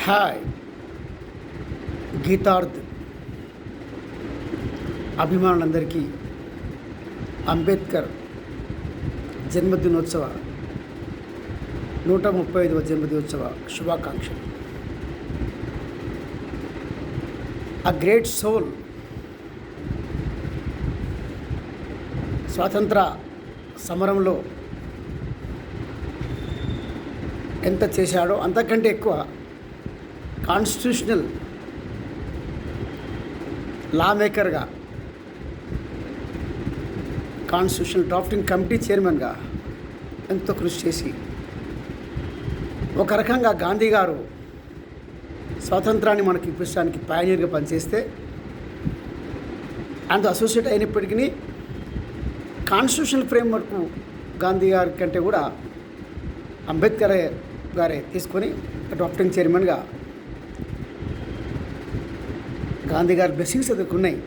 Hi గీతార్థ్ అభిమానులందరికీ అంబేద్కర్ జన్మదినోత్సవ 135వ జన్మదినోత్సవ శుభాకాంక్షలు. ఆ గ్రేట్ సోల్ స్వాతంత్ర సమరంలో ఎంత చేశాడో అంతకంటే ఎక్కువ కాన్స్టిట్యూషనల్ లా మేకర్గా, కాన్స్టిట్యూషనల్ డ్రాఫ్టింగ్ కమిటీ చైర్మన్గా ఎంతో కృషి చేసి ఒక రకంగా గాంధీ గారు స్వాతంత్రాన్ని మనకి ఇప్పించడానికి పయనీర్గా పనిచేస్తే అంత అసోసియేట్ అయినప్పటికీ కాన్స్టిట్యూషనల్ ఫ్రేమ్వర్క్ గాంధీ గారి కంటే కూడా అంబేద్కర్ గారే తీసుకొని డ్రాఫ్టింగ్ చైర్మన్గా గాంధీ గారి బ్లెస్సింగ్స్ ఎదుర్కొన్నాయి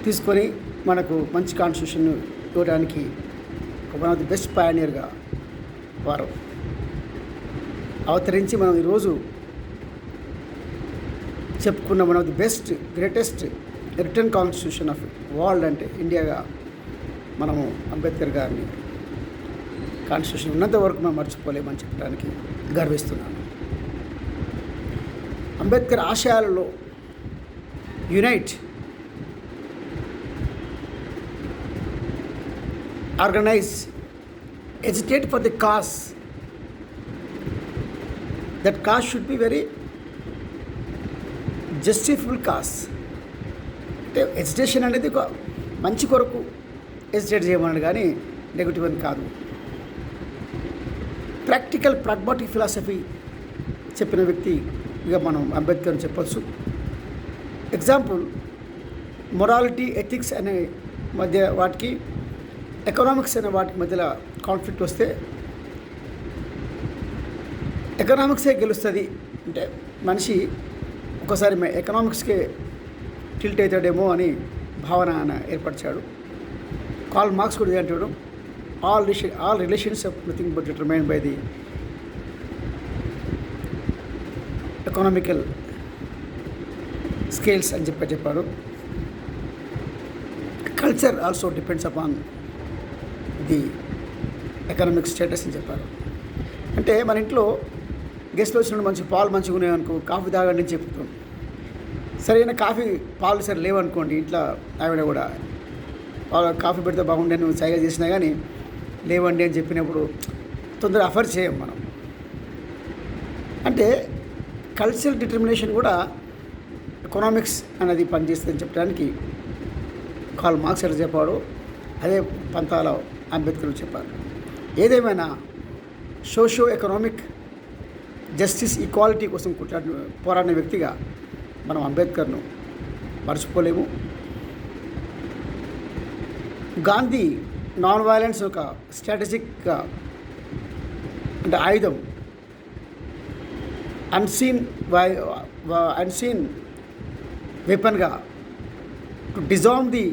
తీసుకొని మనకు మంచి కాన్స్టిట్యూషన్ ఇవ్వడానికి వన్ ఆఫ్ ది బెస్ట్ పయనీర్గా వారు అవతరించి మనం ఈరోజు చెప్పుకున్న one of the best greatest return constitution of world అంటే ఇండియాగా మనము అంబేద్కర్ గారిని కాన్స్టిట్యూషన్ ఉన్నంత వరకు మనం మర్చిపోలేమని చెప్పడానికి గర్విస్తున్నాను. అంబేద్కర్ ఆశయాలలో unite, organise, agitate for the cause. That cause should be very justiful cause. అంటే ఎజిటేషన్ అనేది ఒక మంచి కొరకు ఎజిటేట్ చేయమన్నాడు కానీ నెగిటివ్ అని కాదు. ప్రాక్టికల్ ప్రాగ్మాటిక్ ఫిలాసఫీ చెప్పిన వ్యక్తి ఇక మనం అంబేద్కర్ చెప్పచ్చు. ఎగ్జాంపుల్, మొరాలిటీ, ఎథిక్స్ అనే మధ్య వాటికి, ఎకనామిక్స్ అనే వాటికి మధ్యలో కాన్ఫ్లిక్ట్ వస్తే ఎకనామిక్సే గెలుస్తుంది అంటే మనిషి ఒకసారి ఎకనామిక్స్కే టిల్ట్ అవుతాడేమో అని భావన ఆయన ఏర్పరిచాడు. కార్ల్ మార్క్స్ కూడా అంటాడు, all relations of nothing but determined by the economical scales అని చెప్పారు. Culture also depends upon the economic status అని చెప్పారు. అంటే మన ఇంట్లో గెస్ట్లు వచ్చినప్పుడు మంచి పాలు మంచిగా ఉన్నాయనుకో, కాఫీ తాగండి అని చెప్తాం. సరైన కాఫీ పాలు సరే లేవనుకోండి, ఇంట్లో ఆవిడ కూడా కాఫీ పెడితే బాగుండే నువ్వు సైగా చేసినా కానీ లేవండి అని చెప్పినప్పుడు తొందరగా అఫర్ చేయం మనం. అంటే కల్చరల్ డిటర్మినేషన్ కూడా ఎకనామిక్స్ అనేది పనిచేస్తుందని చెప్పడానికి కార్ల్ మార్క్స్ ఎట్లా చెప్పాడు, అదే పంతాల అంబేద్కర్ చెప్పారు. ఏదేమైనా సోషియో ఎకనామిక్ జస్టిస్, ఈక్వాలిటీ కోసం పోరాడిన వ్యక్తిగా మనం అంబేద్కర్ను మర్చిపోలేము. గాంధీ నాన్ వైలెన్స్ ఒక స్ట్రాటజిక్గా అంటే ఆయుధం, అన్సీన్ వెపన్గా to disarm the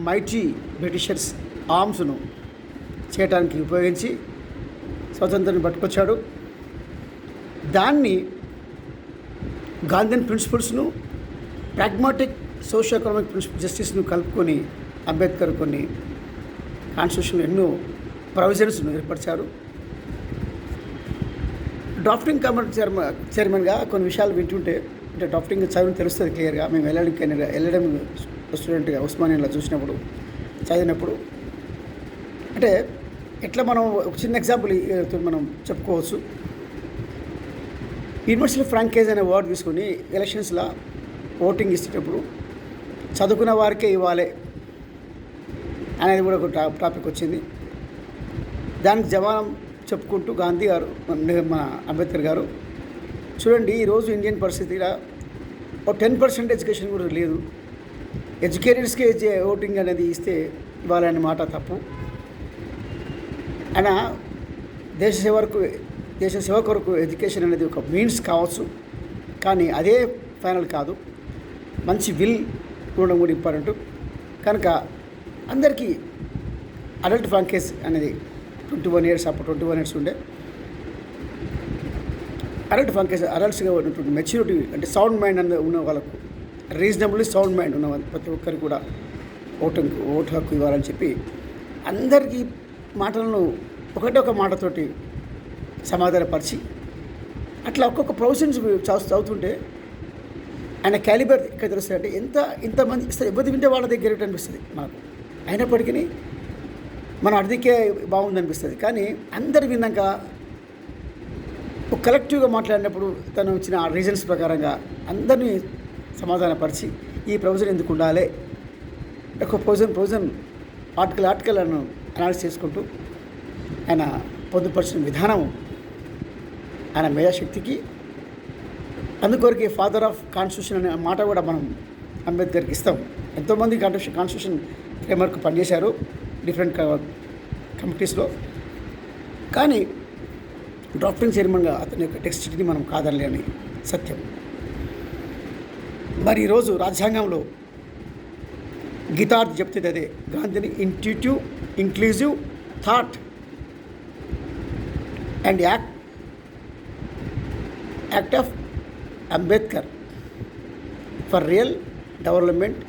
mighty britishers ఆర్మ్స్ను చేయడానికి ఉపయోగించి స్వతంత్రాన్ని పట్టుకొచ్చాడు. దాన్ని గాంధీయన్ ప్రిన్సిపల్స్ను, ప్రాగ్మాటిక్ సోషియో ఎకనామిక్ జస్టిస్ను కలుపుకొని అంబేద్కర్ కొన్ని కాన్స్టిట్యూషన్లో ఎన్నో ప్రొవిజన్స్ను ఏర్పరిచారు. డ్రాఫ్టింగ్ కమిటీ చైర్మన్గా కొన్ని విషయాలు వింటుంటే, అంటే డ్రాఫ్టింగ్ చదివిన తెలుస్తుంది క్లియర్గా. మేము వెళ్ళడం స్టూడెంట్గా ఉస్మానియాలో చూసినప్పుడు, చదివినప్పుడు అంటే ఎట్లా మనం ఒక చిన్న ఎగ్జాంపుల్ మనం చెప్పుకోవచ్చు. యూనివర్సల్ ఫ్రాంకేజ్ అనే వర్డ్ తీసుకొని ఎలక్షన్స్లో ఓటింగ్ ఇచ్చేటప్పుడు చదువుకున్న వారికే ఇవ్వాలి అనేది కూడా ఒక టాపిక్ వచ్చింది. దానికి జవాబు చెప్పుకుంటూ గాంధీ గారు, మన అంబేద్కర్ గారు, చూడండి ఈరోజు ఇండియన్ పరిస్థితిలో ఒక 10% ఎడ్యుకేషన్ కూడా లేదు, ఎడ్యుకేటెడ్స్కే ఓటింగ్ అనేది ఇస్తే ఇవ్వాలనే మాట తప్పు. ఆయన దేశ సేవ కొరకు ఎడ్యుకేషన్ అనేది ఒక మీన్స్ కావచ్చు, కానీ అదే ఫైనల్ కాదు. మంచి విల్ ఉండడం కూడా ఇంపార్టెంట్. కనుక అందరికీ అడల్ట్ ఫ్రాంకేజ్ అనేది 21 years, అప్పుడు 21 years ఉండే అడల్ట్స్గా ఉన్నటువంటి మెచ్యూరిటీ అంటే సౌండ్ మైండ్ అన్న ఉన్న వాళ్ళకు, రీజనబుల్లీ సౌండ్ మైండ్ ఉన్న వాళ్ళు ప్రతి ఒక్కరికి కూడా ఓటు హక్కు ఇవ్వాలని చెప్పి అందరికీ మాటలను ఒక మాటతోటి సమాధానపరిచి అట్లా ఒక్కొక్క ప్రొవిజన్స్ చదువుతుంటే ఆయన క్యాలిబర్ ఇక్కడ తెలుస్తుంది. అంటే ఇంతమంది ఎవరి వింటే వాళ్ళ దగ్గర అనిపిస్తుంది మనకు. అయినప్పటికీ మనం అడిగికే బాగుందనిపిస్తుంది. కానీ అందరు విన్నాక ఒక కలెక్టివ్గా మాట్లాడినప్పుడు తను ఇచ్చిన రీజన్స్ ప్రకారంగా అందరినీ సమాధానపరిచి ఈ ప్రొవిజన్ ఎందుకు ఉండాలి, ఒక ప్రొవిజన్ ఆర్టికల్ అనాలిసిస్ చేసుకుంటూ ఆయన పొందుపరిచిన విధానం ఆయన మేధాశక్తికి, అందుకొరకే ఫాదర్ ఆఫ్ కాన్స్టిట్యూషన్ అనే మాట కూడా మనం అంబేద్కర్కి ఇస్తాం. ఎంతోమంది కాన్స్టిట్యూషన్ ఫ్రేమ్వర్క్ పనిచేశారు డిఫరెంట్ కమిటీస్లో. కానీ డ్రాఫ్టింగ్ చైర్మన్గా అతని యొక్క టెక్స్ట్ని మనం కాదనలేని సత్యం. మరి ఈరోజు రాజ్యాంగంలో గీతార్థ్ చెప్తుంది అదే, గాంధీని intuitive inclusive thought and act of Ambedkar for real development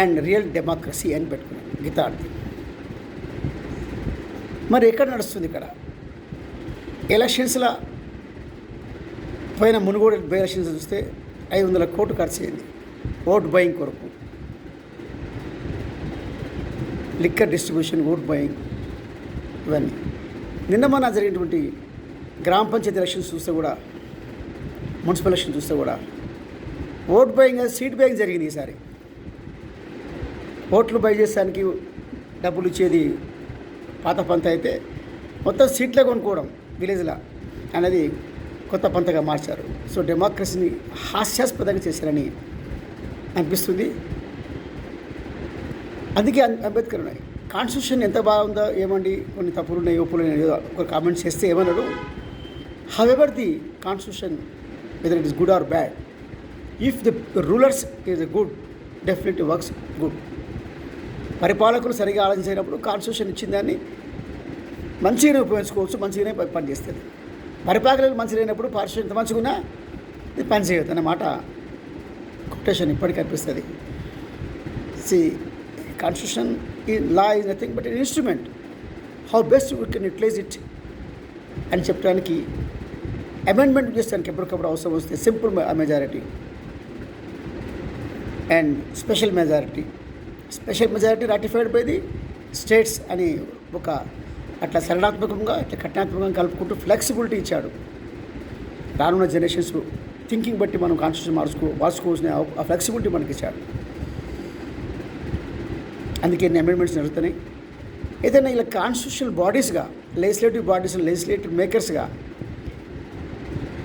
and real democracy అని పెట్టుకున్నాను గీతార్థ్. మరి ఎక్కడ నడుస్తుంది ఇక్కడ? ఎలక్షన్స్లో పోయిన మునుగోడు బై ఎలక్షన్స్ చూస్తే 500 కోట్లు ఖర్చు అయింది ఓట్ బయింగ్ కొరకు, లిక్కర్ డిస్ట్రిబ్యూషన్, ఓట్ బయింగ్, ఇవన్నీ. నిన్న మొన్న జరిగినటువంటి గ్రామ పంచాయతీ ఎలక్షన్స్ చూస్తే కూడా, మున్సిపల్ ఎలక్షన్ చూస్తే కూడా ఓట్ బయింగ్, సీట్ బయింగ్ జరిగింది. ఈసారి ఓట్లు బై చేసానికి డబ్బులు ఇచ్చేది పాత పంత అయితే, మొత్తం సీట్లే కొనుక్కోవడం విలేజ్లో అనేది కొత్త పంతగా మార్చారు. సో డెమోక్రసీని హాస్యాస్పదంగా చేశారని అనిపిస్తుంది. అందుకే అంబేద్కర్ ఉన్నాయి. కాన్స్టిట్యూషన్ ఎంత బాగుందో ఏమండి, కొన్ని తప్పులు ఉన్నాయి, ఒప్పులు ఉన్నాయి, ఒక కామెంట్ చేస్తే ఏమన్నారు, however the constitution whether it is good or bad, if the rulers is good definitely works good. పరిపాలకులు సరిగా ఆలోచించినప్పుడు కాన్స్టిట్యూషన్ ఇచ్చిన దాన్ని మంచిగానే ఉపయోగించుకోవచ్చు, మంచిగానే పనిచేస్తుంది. పరిపాలకులు మంచి లేనప్పుడు పార్టీ ఎంత మంచిగా ఉన్నా ఇది పనిచేయదు అన్నమాట కొటేషన్ ఇప్పటికీ అనిపిస్తుంది. కాన్స్టిట్యూషన్ ఈ law is nothing but an instrument, how best we can utilise it అని చెప్పడానికి, అమెండ్మెంట్ చేస్తానికి ఎప్పటికప్పుడు అవసరం వస్తే simple majority and special majority ratified by the states అని ఒక అట్లా సరణాత్మకంగా అట్లా కఠినాత్మకంగా కలుపుకుంటూ ఫ్లెక్సిబిలిటీ ఇచ్చాడు. రానున్న జనరేషన్స్ థింకింగ్ బట్టి మనం కాన్స్టిట్యూషన్ మార్చుకోవాల్సిన ఆ ఫ్లెక్సిబిలిటీ మనకి ఇచ్చాడు. అందుకే ఎన్ని అమెండ్మెంట్స్ జరుగుతున్నాయి. ఏదైనా ఇలా కాన్స్టిట్యూషనల్ బాడీస్గా, లెజిస్లేటివ్ బాడీస్, లెజిస్లేటివ్ మేకర్స్గా,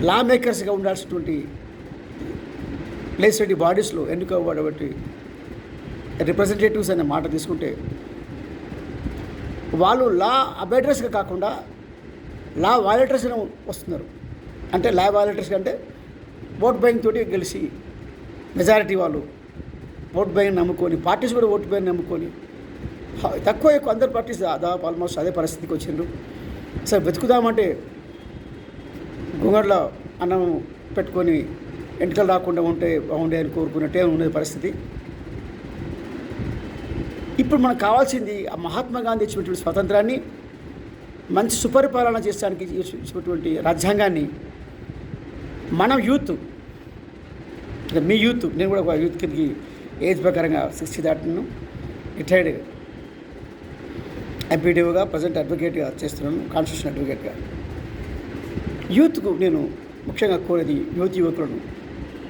లా మేకర్స్గా ఉండాల్సినటువంటి లెజిస్లేటివ్ బాడీస్లో ఎన్నుకోబడబట్టి రిప్రజెంటేటివ్స్ అనే మాట తీసుకుంటే, వాళ్ళు లా అబైడర్స్గా కాకుండా లా వయలేటర్స్గా వస్తున్నారు. అంటే లా వయలేటర్స్ అంటే ఓట్ బయింగ్ తోటి గెలిచి మెజారిటీ వాళ్ళు ఓట్ బయింగ్ నమ్ముకొని, పార్టీస్ కూడా ఓట్ బయింగ్ నమ్ముకొని, తక్కువ ఎక్కువ అందరు పార్టీస్ దాదాపు ఆల్మోస్ట్ అదే పరిస్థితికి వచ్చిండ్రు. అసలు వెతుకుదామంటే గుంగడ్లో అన్నం పెట్టుకొని ఎంటికలు రాకుండా ఉంటే బాగుండే అని కోరుకున్నట్టే ఉండేది పరిస్థితి. ఇప్పుడు మనకు కావాల్సింది ఆ మహాత్మా గాంధీ ఇచ్చినటువంటి స్వాతంత్రాన్ని, మంచి సుపరిపాలన చేయడానికి ఇచ్చినటువంటి రాజ్యాంగాన్ని మనం యూత్, మీ యూత్, నేను కూడా ఒక యూత్ కిందకి ఏజ్ ప్రకారంగా 60 దాటిను, రిటైర్డ్ ఎంపీడీఓగా, ప్రజెంట్ అడ్వకేట్గా చేస్తున్నాను, కాన్స్టిట్యూషన్ అడ్వకేట్గా. యూత్కు నేను ముఖ్యంగా కోరేది, యువకులను,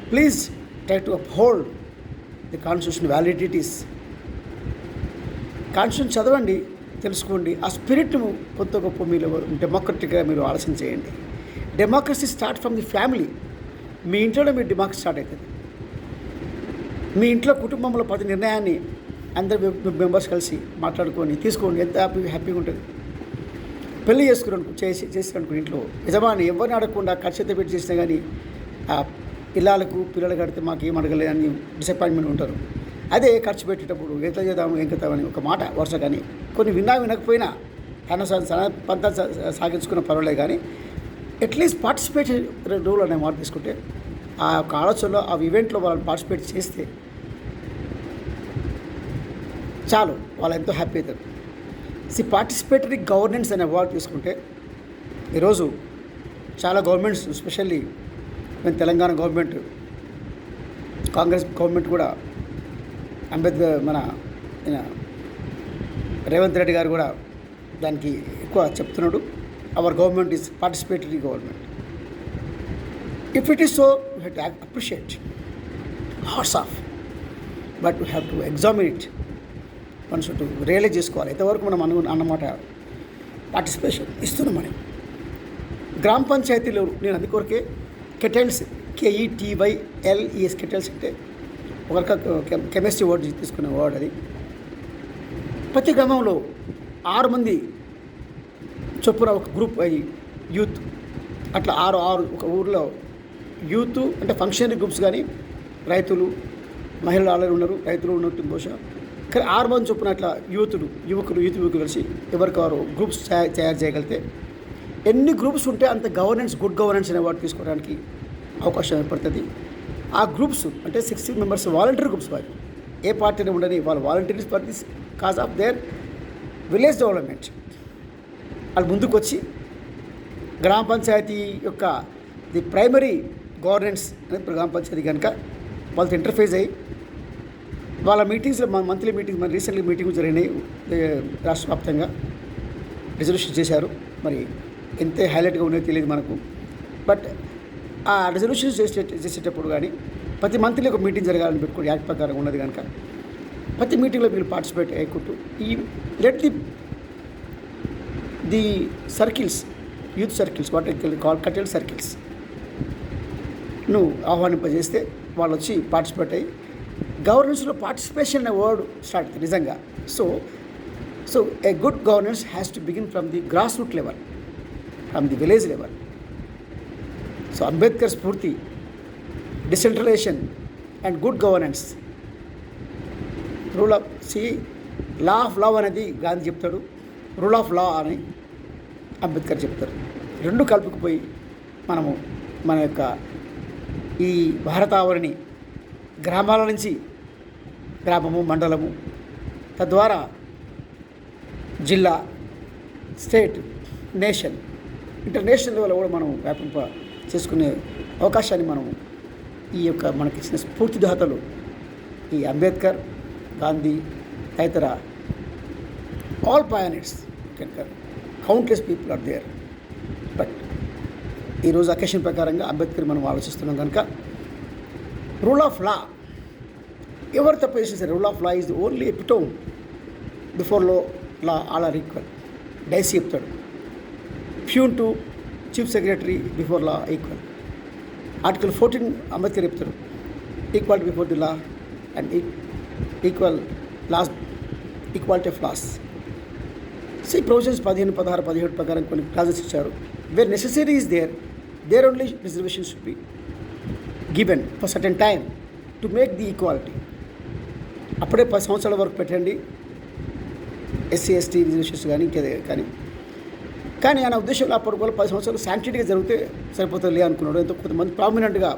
please try to uphold the constitution validities. Constitution చదవండి, తెలుసుకోండి, ఆ స్పిరిట్ను కొంత గొప్ప మీరు డెమోక్రటిక్గా మీరు ఆలోచన చేయండి. Democracy start from the family. మీ ఇంట్లోనే మీరు డెమోక్రసీ స్టార్ట్ అవుతుంది. మీ ఇంట్లో కుటుంబంలో ప్రతి నిర్ణయాన్ని అందరు మెంబర్స్ కలిసి మాట్లాడుకొని తీసుకోండి, ఎంత హ్యాపీగా ఉంటుంది. పెళ్ళి చేసిరనుకో ఇంట్లో యజమాని ఎవరిని అడగకుండా ఖర్చు ఎంత పెట్టి చేసినా కానీ పిల్లలకు కడితే మాకు ఏం అడగలేదు అని డిసప్పాయింట్మెంట్ ఉంటారు. అదే ఖర్చు పెట్టేటప్పుడు ఎంత చేద్దాము ఏం కదామని ఒక మాట వరుస కానీ కొన్ని వినకపోయినా తన పంత సాగించుకున్న పర్వాలేదు. కానీ అట్లీస్ట్ పార్టిసిపేషన్ రూల్ అనే మాట తీసుకుంటే ఆ యొక్క ఆలోచనలో ఆ ఈవెంట్లో వాళ్ళని పార్టిసిపేట్ చేస్తే చాలు, వాళ్ళు ఎంతో హ్యాపీ అవుతారు. పార్టిసిపేటరీ గవర్నెన్స్ అనే అవార్డు తీసుకుంటే ఈరోజు చాలా గవర్నమెంట్స్, ఎస్పెషల్లీ మన తెలంగాణ గవర్నమెంట్, కాంగ్రెస్ గవర్నమెంట్ కూడా అంబేద్కర్ మన రేవంత్ రెడ్డి గారు కూడా దానికి ఎక్కువ చెప్తున్నాడు. Our government is participatory government. If it is so, you have to appreciate, hats off, but you have to examine it. Once to realise చేసుకోవాలి ఎంతవరకు మనం అన్నమాట పార్టిసిపేషన్ ఇస్తున్నామని. గ్రామ పంచాయతీలో నేను అందుకొరకే కెటల్స్, KETYLES కెటల్స్ అంటే ఒక కెమిస్ట్రీ వర్డ్ తీసుకునే వర్డ్ అది. ప్రతి గ్రామంలో 6 మంది చొప్పున ఒక గ్రూప్ అయ్యి యూత్, అట్లా 6 ఒక ఊర్లో యూత్ అంటే ఫంక్షనరీ గ్రూప్స్, కానీ రైతులు, మహిళలు ఆల్రెడీ ఉన్నారు, రైతులు ఉన్నట్టు బహుశా, కానీ 6 మంది చొప్పున అట్లా యువకులు కలిసి ఎవరికారు గ్రూప్స్ తయారు చేయగలిగితే, ఎన్ని గ్రూప్స్ ఉంటే అంత గవర్నెన్స్, గుడ్ గవర్నెన్స్ అనే వాటి తీసుకోవడానికి అవకాశం ఏర్పడుతుంది. ఆ గ్రూప్స్ అంటే 60 మెంబర్స్ వాలంటీర్ గ్రూప్స్, వారు ఏ పార్టీని ఉండని వాళ్ళు volunteers for this cause of their village development. వాళ్ళు ముందుకు వచ్చి గ్రామ పంచాయతీ యొక్క ది ప్రైమరీ గవర్నెన్స్ అనేది గ్రామ పంచాయతీ కనుక వాళ్ళతో ఇంటర్ఫేస్ అయ్యి వాళ్ళ మీటింగ్స్లో, మంత్లీ మీటింగ్స్, మన రీసెంట్లీ మీటింగ్స్ జరిగినాయి రాష్ట్ర వ్యాప్తంగా, రిజల్యూషన్ చేశారు. మరి ఎంతే హైలైట్గా ఉన్నాయో తెలియదు మనకు. బట్ ఆ రెజల్యూషన్స్ చేసేటప్పుడు కానీ ప్రతి మంత్లీ ఒక మీటింగ్ జరగాలని పెట్టుకుని యాక్ట్ ప్రకారం ఉన్నది కనుక ప్రతి మీటింగ్లో మీరు పార్టిసిపేట్ అయ్యకుంటూ ఈ let the circles, youth circles, what call కటెల్ సర్కిల్స్ నువ్వు ఆహ్వానింపజేస్తే వాళ్ళు వచ్చి పార్టిసిపేట్ అయ్యి గవర్నెన్స్లో పార్టిసిపేషన్ అనే వర్డ్ స్టార్ట్ అవుతుంది నిజంగా. So a good governance has to begin from the grass root level, from the village level. So Ambedkar స్ఫూర్తి, decentralisation and good governance, rule of law of love అనేది గాంధీ చెప్తాడు, రూల్ ఆఫ్ లా అని అంబేద్కర్ చెప్తారు. రెండు కలుపుకుపోయి మనము మన యొక్క ఈ భారతావరిని గ్రామాల నుంచి గ్రామము, మండలము, తద్వారా జిల్లా, స్టేట్, నేషన్, ఇంటర్నేషనల్ లెవెల్ కూడా మనం వ్యాపింప చేసుకునే అవకాశాన్ని మనము ఈ యొక్క మనకిచ్చిన స్ఫూర్తిదాతలు ఈ అంబేద్కర్, గాంధీ, తదితర all pioneers, countless people are there. But ఈరోజు అకేషన్ ప్రకారంగా అంబేద్కర్ మనం ఆలోచిస్తున్నాం కనుక రూల్ ఆఫ్ లా ఎవరు తప్పు చేసేసారు? Rule of law is the only epitome before law all are equal. Dicey చెప్తాడు, peon to chief secretary before law equal. Article 14 Ambedkar చెప్తాడు, equality before the law and equal laws, equality of laws. Provisions 15, 16, 17 ప్రకారం కొన్ని clauses ఇచ్చారు. Where necessary is there only reservation should be given for certain time to make the equality. అప్పుడే 10 సంవత్సరాల వరకు పెట్టండి SC, ST reservations కానీ ఆయన ఉద్దేశంలో అప్పటి కూడా 10 సంవత్సరాలు శాంక్టిటీగా జరిగితే సరిపోతుంది అనుకున్నాడు. ఎంతో కొంతమంది ప్రామినెంట్గా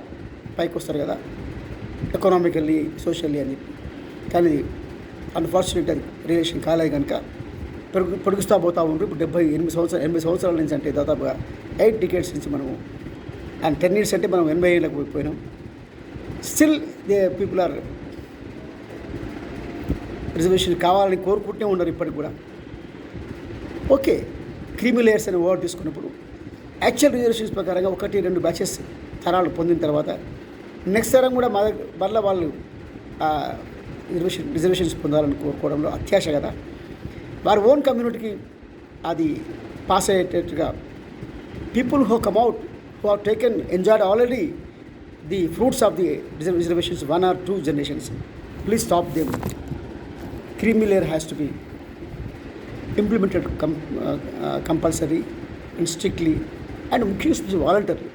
పైకి వస్తారు కదా, ఎకనామికల్లీ, సోషల్లీ అని చెప్పి. కానీ అన్ఫార్చునేట్ అది రిలేషన్ కాలేదు కనుక పొడిగిస్తూ పోతూ ఉంటారు. ఇప్పుడు 80 సంవత్సరాల నుంచి అంటే దాదాపుగా 8 డికేడ్స్ నుంచి మనము, అండ్ 10 years అంటే మనం 80 ఏళ్ళకి పోయినాం. Still they people are reservation కావాలని కోరుకుంటూనే ఉన్నారు ఇప్పటికి కూడా. ఓకే, క్రీమీ లేయర్స్ అనే వర్డ్ తీసుకున్నప్పుడు యాక్చువల్ రిజర్వేషన్స్ ప్రకారంగా 1-2 బ్యాచెస్ తరాలు పొందిన తర్వాత నెక్స్ట్ తరం కూడా మళ్ళీ వాళ్ళు రిజర్వేషన్స్ పొందాలని కోరుకోవడంలో అత్యాశ కదా. వారి ఓన్ కమ్యూనిటీకి అది పాస్ అయ్యేటట్టుగా people who come out, who have taken enjoyed already the fruits of the reservations 1 or 2 generations, please stop them. Creamy layer has to be implemented compulsory and strictly, and ముఖ్యంగా వాలంటీర్లు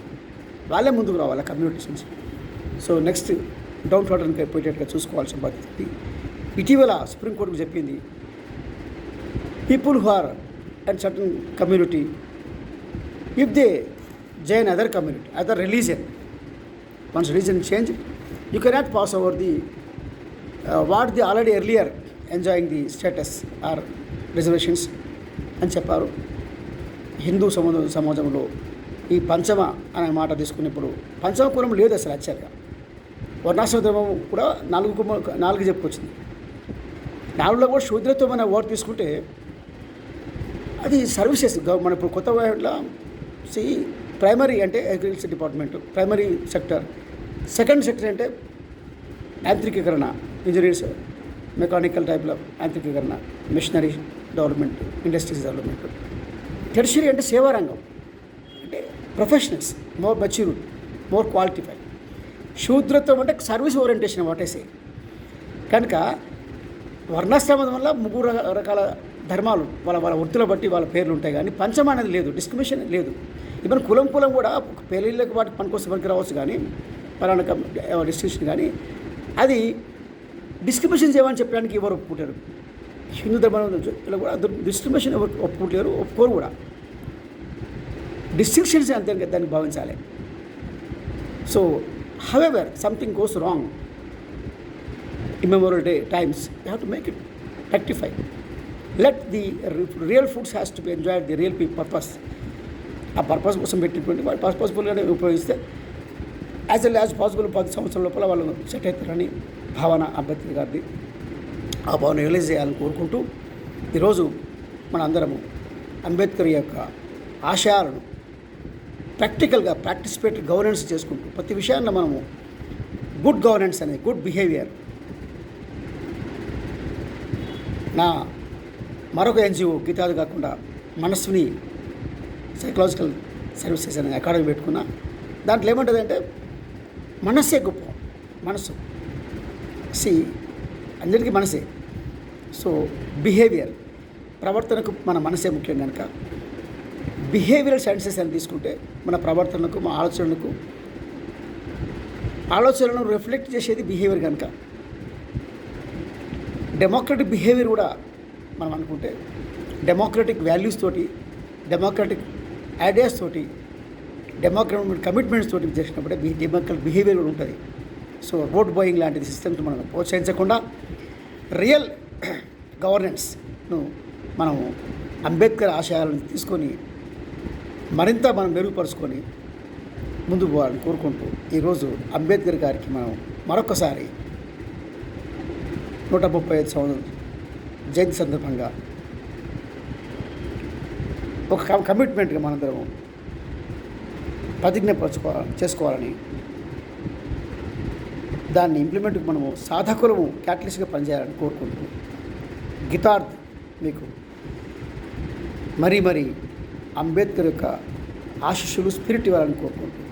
వాళ్ళే ముందుకు రావాలి communities నుంచి. So next down వాటర్కి పోయేటట్టుగా చూసుకోవాల్సిన బాధ్యత. ఇటీవల సుప్రీంకోర్టుకు చెప్పింది, people who are and certain community, if they join other community, other religion. Once religion change, you cannot pass over the what the already earlier enjoying the status or reservations అని చెప్పారు. హిందూ సమాజంలో ఈ పంచమ అనే మాట తీసుకున్నప్పుడు పంచమ కులం లేదు అసలు యాక్చువల్గా. వర్ణాశ్రమ ధర్మం కూడా నాలుగు చెప్పుకొచ్చింది. నాలుగులో కూడా శూద్రత్వం అనే వర్డ్ తీసుకుంటే అది సర్వీసెస్ మన ఇప్పుడు కొత్త వాటిలో ప్రైమరీ అంటే agriculture department primary sector, second sector అంటే యాంత్రికీకరణ, ఇంజనీర్స్, మెకానికల్ టైప్లో యాంత్రికీకరణ, machinery development, industries development. Tertiary అంటే సేవారంగం, అంటే professionals, more matured, more qualified. శూద్రత్వం అంటే సర్వీస్ ఓరియంటేషన్ వాటేసే. కనుక వర్ణాశ్రమం వల్ల 3 రకాల ధర్మాలు వాళ్ళ వృత్తుల బట్టి వాళ్ళ పేర్లు ఉంటాయి, కానీ పంచమ అనేది లేదు, డిస్క్రిమినేషన్ లేదు. ఈవెన్ కులం కూడా పెళ్ళిళ్ళకి వాటి పనికొస్తే పనికి రావచ్చు, కానీ పలానా డిస్టింక్షన్, కానీ అది డిస్క్రిమినేషన్ చేయమని చెప్పడానికి ఎవరు ఒప్పుకుంటారు? హిందూ ధర్మంలో కూడా డిస్క్రిమినేషన్ ఎవరు ఒప్పుకుంటారు, ఒప్పుకోరు కూడా. డిస్టింక్షన్స్ అంతే దాన్ని భావించాలి. So however something goes wrong immemorial day times, you have to make it rectify. Let the real foods has to be enjoyed, the real purpose. ఆ పర్పస్ కోసం పెట్టినటువంటి వాళ్ళు పర్పస్ఫుల్గానే ఉపయోగిస్తే యాజ్ వెల్ యాజ్ పాసిబుల్ 10 సంవత్సరాల లోపల వాళ్ళు సెట్ అవుతారని భావన అంబేద్కర్ గారిది. ఆ భావన రియలైజ్ చేయాలని కోరుకుంటూ ఈరోజు మన అందరము అంబేద్కర్ యొక్క ఆశయాలను ప్రాక్టికల్గా పార్టిసిపేటరీ గవర్నెన్స్ చేసుకుంటూ ప్రతి విషయాన్ని మనము గుడ్ గవర్నెన్స్ అనేది, గుడ్ బిహేవియర్. నా మరొక ఎన్జిఓ గీతాది కాకుండా మనస్సుని సైకలాజికల్ సర్వీసెస్ అనే అకాడమీ పెట్టుకున్నా. దాంట్లో ఏమంటుంది అంటే మనస్సే గొప్ప, మనస్సు అందరికీ మనసే. సో బిహేవియర్, ప్రవర్తనకు మన మనసే ముఖ్యం. కనుక బిహేవియరల్ సైన్సెస్ అని తీసుకుంటే మన ప్రవర్తనకు, మన ఆలోచనలను రిఫ్లెక్ట్ చేసేది బిహేవియర్. కనుక డెమోక్రటిక్ బిహేవియర్ కూడా మనం అనుకుంటే డెమోక్రటిక్ వాల్యూస్ తోటి, డెమోక్రటిక్ ఐడియాస్ తోటి, డెమోక్రటిక్ కమిట్మెంట్స్ తోటి చేసినప్పుడే డెమోక్రటిక్ బిహేవియర్ కూడా ఉంటుంది. సో ఓట్ బోయింగ్ లాంటి సిస్టమ్స్ మనం ప్రోత్సహించకుండా రియల్ గవర్నెన్స్ను మనము అంబేద్కర్ ఆశయాలను తీసుకొని మరింత మనం మెరుగుపరుచుకొని ముందుకు పోవాలని కోరుకుంటూ ఈరోజు అంబేద్కర్ గారికి మనం మరొకసారి 135 సంవత్సరం జయంతి సందర్భంగా ఒక కమిట్మెంట్గా మనందరం ప్రతిజ్ఞ చేసుకోవాలని, దాన్ని ఇంప్లిమెంట్కి మనము సాధకులము క్యాటలిస్ట్గా పనిచేయాలని కోరుకుంటూ గీతార్థ్ మీకు మరీ అంబేద్కర్ యొక్క ఆశీస్సులు, స్పిరిట్ ఇవ్వాలని కోరుకుంటూ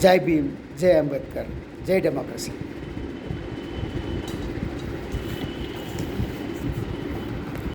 జై భీమ్, జై అంబేద్కర్, జై డెమోక్రసీ.